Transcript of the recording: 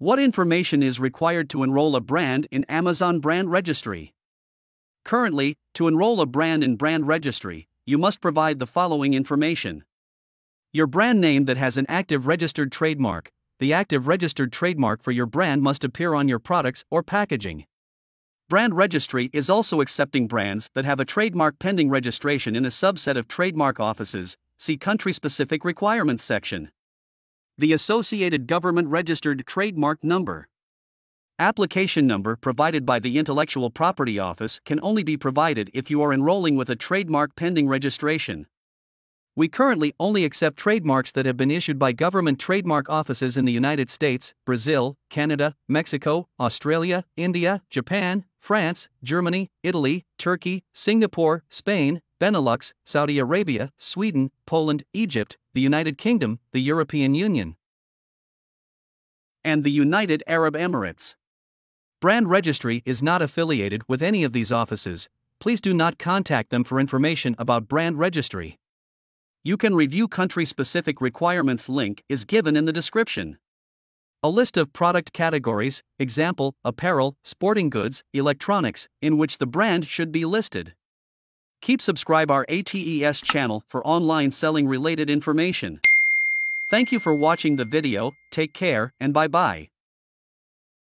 What information is required to enroll a brand in Amazon Brand Registry? Currently, to enroll a brand in Brand Registry, you must provide the following information: your brand name that has an active registered trademark. The active registered trademark for your brand must appear on your products or packaging. Brand Registry is also accepting brands that have a trademark pending registration in a subset of trademark offices. See Country-Specific Requirements section. The associated government registered trademark number. Application number provided by the Intellectual Property Office can only be provided if you are enrolling with a trademark pending registration. We currently only accept trademarks that have been issued by government trademark offices in the United States, Brazil, Canada, Mexico, Australia, India, Japan, France, Germany, Italy, Turkey, Singapore, Spain, Benelux, Saudi Arabia, Sweden, Poland, Egypt, the United Kingdom, the European Union, and the United Arab Emirates. Brand Registry is not affiliated with any of these offices. Please do not contact them for information about Brand Registry. You can review country-specific requirements link is given in the description. A list of product categories, example, apparel, sporting goods, electronics, in which the brand should be listed. Keep subscribe our ATES channel for online selling related information. Thank you for watching the video, take care and bye-bye.